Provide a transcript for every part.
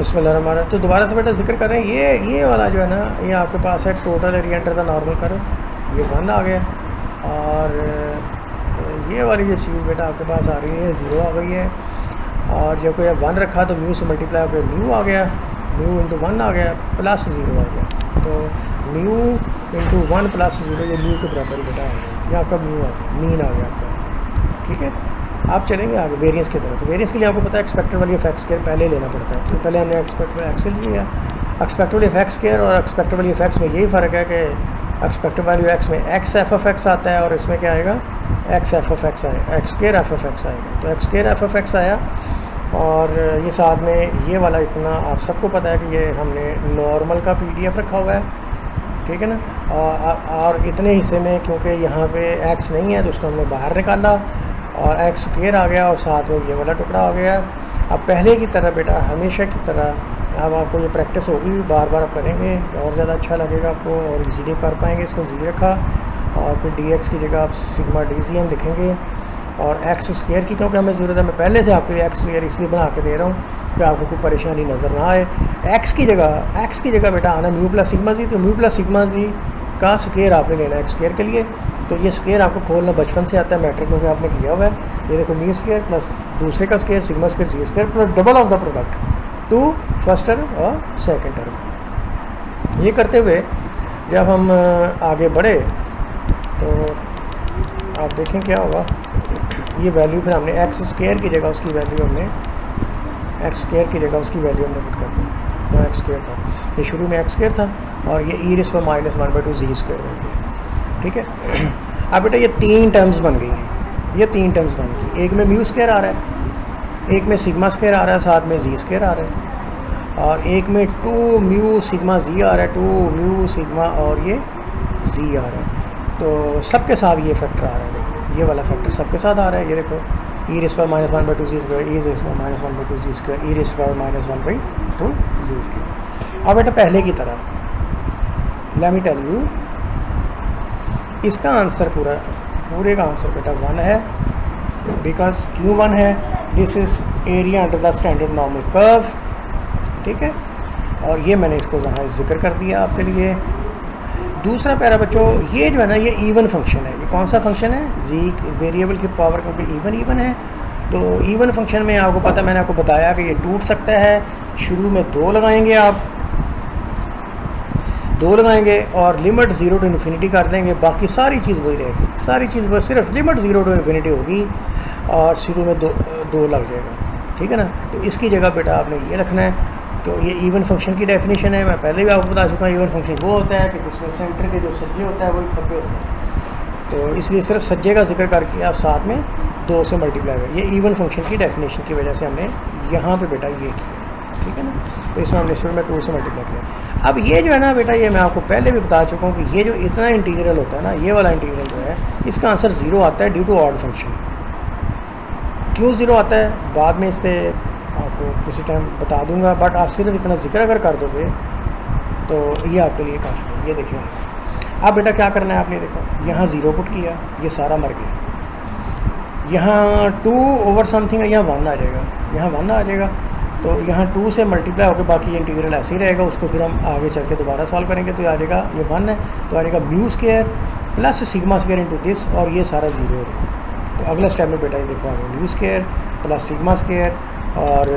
बिस्मिल्लाहिर्रहमानिर्रहीम। तो दोबारा से बेटा जिक्र कर रहे हैं, ये वाला जो है ना, ये आपके पास है total area under the normal curve, ये 1 आ गया। और ये वाली जो चीज़ बेटा आपके पास आ रही है 0 आ गई है। और जब कोई 1 रखा तो म्यू से मल्टीप्लाई होकर म्यू आ गया, म्यू इंटू 1 आ गया, प्लस 0 आ गया। तो म्यू इंटू 1 प्लस 0 ये म्यू के बराबर बेटा आ गया, ये आपका म्यू आ गया, मीन आ गया आपका। ठीक है, आप चलेंगे आगे वेरिएंस की तरफ। तो वेरिएंस के लिए आपको पता है expected value of x square पहले लेना पड़ता है। तो पहले हमने एक्सपेक्टेड एक्स लिया, expected value of x square और एक्सपेक्टेड वैल्यू ऑफ एक्स में यही फ़र्क है कि एक्सपेक्टेड वैल्यू एक्स में एक्स एफ ऑफ एक्स आता है और इसमें क्या आएगा, एक्स एफ ऑफ एक्स आएगा, x square F of x आएगा। तो x square F of x आया और ये साथ में ये वाला इतना आप सबको पता है कि ये हमने नॉर्मल का PDF रखा हुआ है, ठीक है ना। और इतने हिस्से में क्योंकि यहाँ पे एक्स नहीं है तो उसको हमने बाहर निकाला और एक्स स्क्वायर आ गया और साथ में ये वाला टुकड़ा आ गया। अब पहले की तरह बेटा, हमेशा की तरह अब आपको ये प्रैक्टिस होगी, बार बार आप करेंगे और ज़्यादा अच्छा लगेगा आपको और इजीली कर पाएंगे। इसको जी रखा और फिर dx की जगह आप सिग्मा dz हम लिखेंगे और एक्स स्क्वायर की क्योंकि हमें ज़रूरत है, मैं पहले से आपके लिए एक्स स्क्वायर इसलिए बना के दे रहा हूँ कि आपको कोई परेशानी नज़र ना आए। एक्स की जगह बेटा आना म्यू प्लस सिग्मा जी, तो म्यू प्लस सिग्मा जी का स्क्वायर आपने लेना है एक्स स्क्वायर के लिए। तो ये स्क्वायर आपको खोलना बचपन से आता है, मैट्रिक में आपने किया हुआ है। ये देखो म्यू स्क्वायर प्लस दूसरे का square sigma square g square plus double of the product to first term और सेकंड टर्म। ये करते हुए जब हम आगे बढ़े तो आप देखें क्या होगा, ये वैल्यू फिर हमने एक्स स्क्वायर की जगह उसकी वैल्यू हमने एक्स स्क्वायर की जगह उसकी वैल्यू हमने पुट कर दी। तो एक्स स्क्वायर था, ये शुरू में एक्स स्क्वायर था और ये ई रेज़ पर -1/2 जी स्क्वायर बन गया। ठीक है, अब बेटा ये 3 टर्म्स बन गई हैं, ये 3 टर्म्स बन गई। एक में म्यू स्क्वायर आ रहा है, एक में सिग्मा स्क्वायर आ रहा है, साथ में जी स्क्वायर आ रहा है और एक में 2 म्यू सिग्मा जी आ रहा है, 2 म्यू सिग्मा और ये जी आ रहा है। तो सबके साथ ये फैक्टर आ रहा है, देखो ये वाला फैक्टर सबके साथ आ रहा है। ये देखो ई रेज़ पर -1/2 जी स्क्वायर, ई रेज़ पर -1/2 जी स्क्वायर, ई रेज़ पर -1/2 जी स्क्वायर। अब बेटा पहले की तरह लेट मी टेल यू, इसका आंसर पूरे का आंसर बेटा 1 है। बिकॉज क्यों 1 है, this is area under the standard normal curve. ठीक है, और ये मैंने इसको यहाँ जिक्र कर दिया आपके लिए। दूसरा पैरा बच्चों, ये जो है ना ये इवन फंक्शन है। ये कौन सा फंक्शन है, जी वेरिएबल की पावर क्योंकि इवन है। तो इवन फंक्शन में आपको पता, मैंने आपको बताया कि ये टूट सकता है। शुरू में 2 लगाएंगे, आप 2 लगाएंगे और लिमिट 0 टू इन्फिनिटी कर देंगे, बाकी सारी चीज़ वही रहेगी, सारी चीज़ बस सिर्फ लिमिट 0 टू इन्फिनिटी होगी और शुरू में 2 लग जाएगा। ठीक है ना, तो इसकी जगह बेटा आपने ये रखना है। तो ये इवन फंक्शन की डेफिनेशन है, मैं पहले भी आपको बता चुका हूँ। इवन फंक्शन वो होता है कि जिसमें सेंटर के जो सज्जे होता है वही खब्बे होते हैं। तो इसलिए सिर्फ सज्जे का जिक्र करके आप साथ में 2 से मल्टीप्लाई करें। ये इवन फंक्शन की डेफिनेशन की वजह से हमने यहाँ पे बेटा ये किया, ठीक है ना। तो इसमें हमने शुरू में 2 से मल्टीप्लाई किया। अब ये जो है ना बेटा, ये मैं आपको पहले भी बता चुका हूँ कि ये जो इतना इंटीग्रल होता है ना, ये वाला इंटीग्रल जो है, इसका आंसर 0 आता है ड्यू टू ऑड फंक्शन। क्यों 0 आता है बाद में इस पर आपको किसी टाइम बता दूंगा, बट आप सिर्फ इतना जिक्र अगर कर दोगे तो ये आपके लिए काफ़ी है। ये देखिए अब बेटा क्या करना है आपने, देखो यहाँ 0 पुट किया, ये सारा मर गया। यहाँ 2 ओवर समथिंग है, यहाँ 1 आ जाएगा, यहाँ 1 आ जाएगा। तो यहाँ 2 से मल्टीप्लाई होकर बाकी इंटीग्रल ऐसे ही रहेगा। उसको फिर हम आगे चल के दोबारा सॉल्व करेंगे तो आ जाएगा ये 1 है, तो आ जाएगा mu square plus sigma square into this और ये सारा 0 हो जाएगा। तो अगला स्टेप में बेटा ये देखो आगे mu square plus sigma square और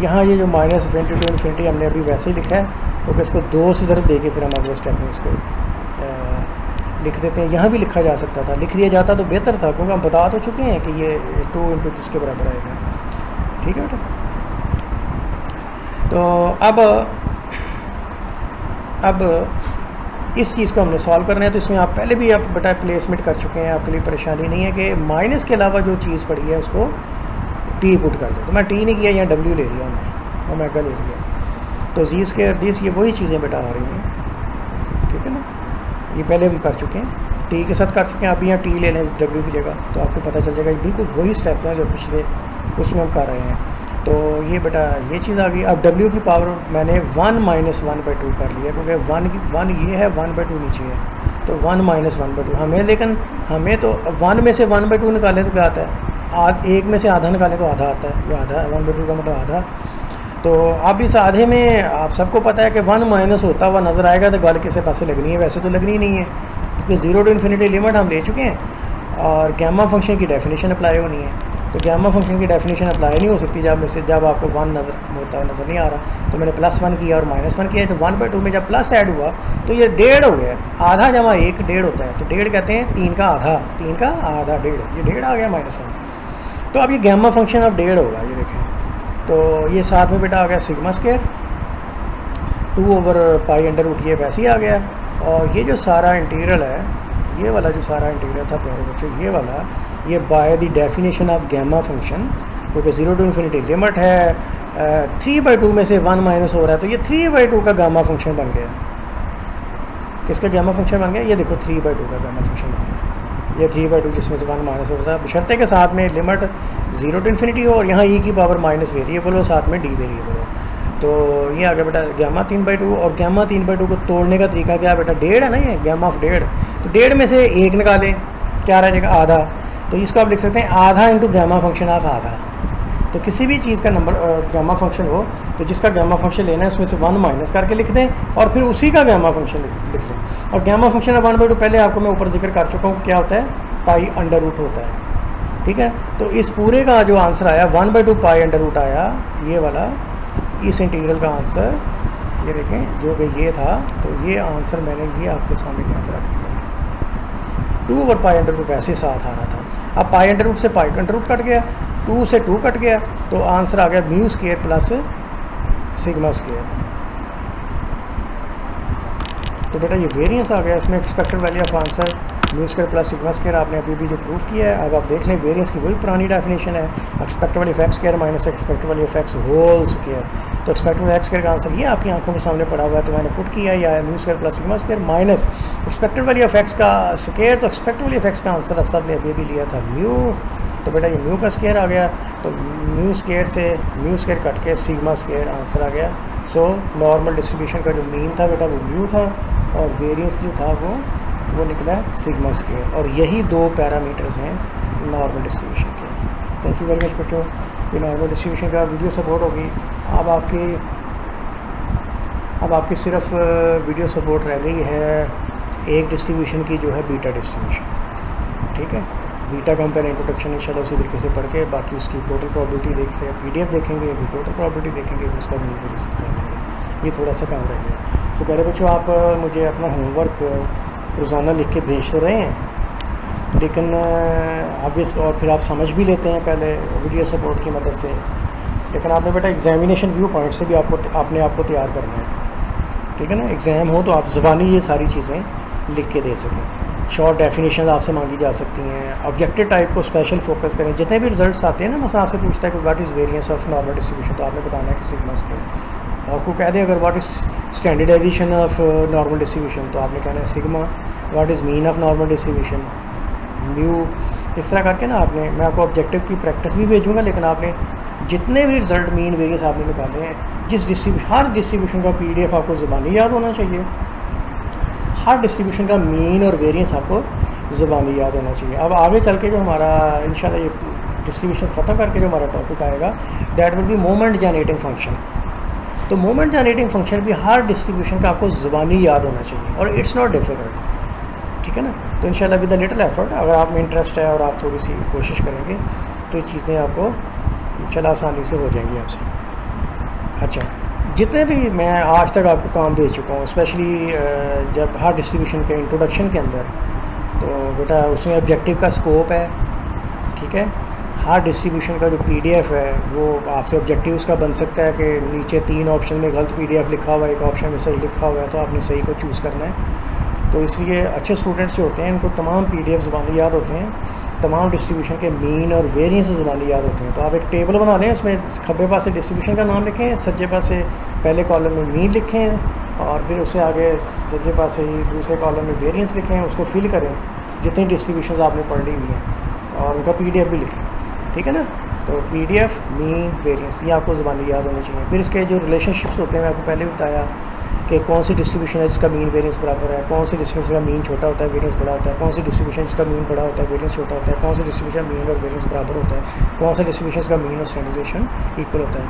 यहाँ ये जो -∞ टू इन्फिनिटी हमने अभी वैसे ही लिखा है, तो इसको 2 से ज़रूर दे के फिर हम अगले स्टेप में इसको लिख देते हैं। यहाँ भी लिखा जा सकता था, लिख दिया जाता तो बेहतर था क्योंकि हम बता तो चुके हैं कि ये 2 इंटू जिसके बराबर आएगा। ठीक है बेटा, तो अब इस चीज़ को हमने सॉल्व करना है। तो इसमें आप पहले भी आप बेटा प्लेसमेंट कर चुके हैं, आपके लिए परेशानी नहीं है कि माइनस के अलावा जो चीज़ पड़ी है उसको टी पुट कर दो। तो मैं टी नहीं किया, यहाँ डब्ल्यू ले लिया हमने, ओमेगा ले लिया। तो जी स्क्वायर दिस, ये वही चीज़ें बेटा आ रही हैं, ठीक है ना। ये पहले हम कर चुके हैं, टी के साथ कर चुके हैं। आप यहाँ टी ले लें डब्ल्यू की जगह, तो आपको पता चल जाएगा बिल्कुल वही स्टेप्स हैं जो पिछले उसमें हम कर रहे हैं। तो ये बेटा ये चीज़ आ गई। अब w की पावर मैंने 1 - 1/2 कर लिया क्योंकि 1 ये है, 1/2 नीचे है, तो 1 - 1/2 हमें, लेकिन हमें तो 1 में से 1/2 निकालें तो क्या आता है, 1 में से आधा निकालें तो आधा आता है, ये आधा 1/2 का मतलब आधा। तो अब इस आधे में आप सबको पता है कि 1 माइनस होता हुआ नज़र आएगा तो गल किसी पासे लगनी है, वैसे तो लगनी नहीं है क्योंकि 0 to इन्फिनिटी लिमिट हम ले चुके हैं और गैमा फंक्शन की डेफिनेशन अप्लाई होनी है। तो गैमा फंक्शन की डेफिनेशन अप्लाई नहीं हो सकती जब आपको 1 नज़र नहीं आ रहा। तो मैंने +1 किया और -1 किया, तो 1/2 में जब प्लस ऐड हुआ तो ये 1.5 हो गया। आधा जमा 1 1.5 होता है, तो 1.5 कहते हैं 3 का आधा, 1.5 ये 1.5 आ गया -1। तो अब ये गैमा फंक्शन अब 1.5 होगा, ये देखें। तो ये साथ में बेटा आ गया सिग्मा स्क्वायर 2/π√, ये वैसे ही आ गया। और ये जो सारा इंटीग्रल है, ये वाला जो सारा इंटीग्रल था प्यारे बच्चों, ये वाला, ये by the definition of gamma function, क्योंकि 0 to इन्फिनिटी लिमिट है, 3/2 में से 1 माइनस हो रहा है, तो ये 3/2 का गामा फंक्शन बन गया। किसका गामा फंक्शन बन गया? ये देखो 3/2 का गामा फंक्शन बन गया। ये 3/2 जिसमें से 1 माइनस हो रहा है, बशर्ते के साथ में लिमिट 0 to इन्फिनिटी हो और यहाँ e की पावर माइनस वेरिएबल हो, साथ में d वेरिएबल हो। तो ये आ गया बेटा गामा 3/2। और गामा 3/2 को तोड़ने का तरीका क्या है बेटा? 1.5 है ना, ये गामा ऑफ 1.5। तो 1.5 में से 1 निकालें, क्या रह जाएगा? आधा। तो इसको आप लिख सकते हैं आधा इंटू गामा फंक्शन ऑफ आधा। तो किसी भी चीज़ का नंबर गामा फंक्शन हो तो जिसका गामा फंक्शन लेना है उसमें से 1 माइनस करके लिख दें और फिर उसी का गामा फंक्शन लिख दें। और गामा फंक्शन ऑफ 1/2 पहले आपको मैं ऊपर जिक्र कर चुका हूँ, क्या होता है? π√, होता है। ठीक है, तो इस पूरे का जो आंसर आया 1/2 π√, आया ये वाला, इस इंटीग्रल का आंसर ये देखें, जो कि ये था। तो ये आंसर मैंने ये आपके सामने यहाँ पर रख दिया। 2/π√, वैसे साथ आ रहा था, अब π√, से π कट गया, 2 से 2 कट गया, तो आंसर आ गया μ² प्लस सिग्मा स्क्वायर। तो बेटा ये वेरिएंस आ गया, इसमें expected value of answer μ² plus sigma square आपने अभी भी जो प्रूफ किया है। अब आप देख लें वेरिएंस की वही पुरानी डेफिनेशन है, expected value of x² minus expected value of x whole square. तो एक्सपेक्टेड वैल्यू x² का आंसर ये आपकी आंखों के सामने पड़ा हुआ है, तो मैंने पुट किया या μ² plus sigma square minus expected value of x का स्क्वायर। तो एक्सपेक्टेड वैल्यू ऑफ x का आंसर सब ने अभी भी लिया था म्यू, तो बेटा ये म्यू का स्क्वायर आ गया। तो μ² से μ² कट के सिग्मा स्क्वायर आंसर आ गया। सो नॉर्मल डिस्ट्रीब्यूशन का जो मीन था बेटा वो म्यू था और वेरिएंस जो था वो निकला सिग्मा स्क्वायर। और यही 2 पैरामीटर्स हैं नॉर्मल डिस्ट्रीब्यूशन के। थैंक यू वेरी मच बच्चों। ये नॉर्मल डिस्ट्रीब्यूशन का वीडियो सपोर्ट होगी। अब आपकी सिर्फ वीडियो सपोर्ट रह गई है एक डिस्ट्रीब्यूशन की, जो है बीटा डिस्ट्रीब्यूशन। ठीक है, बीटा का हम पहले इंट्रोडक्शन इंशाल्लाह उसी तरीके से पढ़ के बाकी उसकी टोटल प्रॉबिलिटी देखते हैं, PDF देखेंगे, भी टोटल प्रॉबिलिटी देखेंगे, फिर उसका भी रिसीव कर लेंगे। ये थोड़ा सा काम रह गया। सो पहले बच्चों आप मुझे अपना होमवर्क रोज़ाना लिख के भेज तो रहे हैं, लेकिन ऑब्वियस और फिर आप समझ भी लेते हैं पहले वीडियो सपोर्ट की मदद से, लेकिन आपने बेटा एग्जामिनेशन व्यू पॉइंट से भी अपने आप को तैयार करना है। ठीक है ना, एग्ज़ाम हो तो आप ज़बानी ये सारी चीज़ें लिख के दे सकें। शॉर्ट डेफिनेशन आपसे मांगी जा सकती हैं, ऑब्जेक्टिव टाइप को स्पेशल फोकस करें। जितने भी रिजल्ट्स आते हैं ना, मसला आपसे पूछता है कि what is variance of normal distribution, तो आपने बताना है कि सिग्मा स्क्वायर। आपको कह दे अगर what is standardization of normal distribution, तो आपने कहना है sigma. What is mean of normal distribution, mu. इस तरह करके ना आपने, मैं आपको ऑब्जेक्टिव की प्रैक्टिस भी भेजूँगा, लेकिन आपने जितने भी रिजल्ट मीन वेरिएंस आपने निकाले हैं, हर डिस्ट्रीब्यूशन का PDF आपको ज़बानी याद होना चाहिए। हर डिस्ट्रीब्यूशन का मीन और वेरिएंस आपको ज़बानी याद होना चाहिए। अब आगे चल के जो हमारा इंशाल्लाह ये डिस्ट्रीब्यूशन ख़त्म करके जो हमारा टॉपिक आएगा, that will be moment generating function. तो मोमेंट जनरेटिंग फंक्शन भी हर डिस्ट्रीब्यूशन का आपको ज़बानी याद होना चाहिए और इट्स नॉट डिफ़िकल्ट। ठीक है ना, तो इंशाल्लाह विद अ लिटिल एफर्ट, अगर आप में इंटरेस्ट है और आप थोड़ी सी कोशिश करेंगे तो ये चीज़ें आपको इंशाल्लाह आसानी से हो जाएंगी आपसे। अच्छा, जितने भी मैं आज तक आपको काम दे चुका हूँ, स्पेशली जब हर डिस्ट्रीब्यूशन के इंट्रोडक्शन के अंदर, तो बेटा उसमें ऑब्जेक्टिव का स्कोप है। ठीक है, हर डिस्ट्रीब्यूशन का जो PDF है वो आपसे ऑब्जेक्टिव उसका बन सकता है कि नीचे 3 ऑप्शन में गलत PDF लिखा हुआ है, एक ऑप्शन में सही लिखा हुआ है, तो आपने सही को चूज़ करना है। तो इसलिए अच्छे स्टूडेंट्स जो होते हैं इनको तमाम PDF ज़बानी याद होते हैं, तमाम डिस्ट्रीब्यूशन के मीन और वेरिएंस ज़बानी याद होते हैं। तो आप एक टेबल बना लें, उसमें खब्बे पास से डिस्ट्रीब्यूशन का नाम लिखें, सज्जे पास से पहले कॉलम में मीन लिखें और फिर उससे आगे सज्जे पास से ही दूसरे कॉलम में वेरिएंस लिखें, उसको फिल करें जितनी डिस्ट्रीब्यूशन आपने पढ़ ली हुई हैं और उनका PDF भी लिखें। ठीक है ना, तो PDF, मीन, वेरिएंस, ये आपको ज़बानी याद होनी चाहिए। फिर इसके जो रिलेशनशिप्स होते हैं, मैं आपको पहले बताया कि कौन सी डिस्ट्रीब्यूशन है जिसका मीन वेरिएंस बराबर है, कौन सी डिस्ट्रीब्यूशन का मीन छोटा होता है वेरिएंस बड़ा होता है, कौन सी डिस्ट्रीब्यूशन जिसका मीन बड़ा होता है वेरिएंस छोटा होता है, कौन सी डिस्ट्रीब्यूशन मीन और वेरिएंस बराबर होता है, कौन सा डिस्ट्रीब्यूशन का मीन और स्टैंडर्डाइजेशन इक्वल होता है।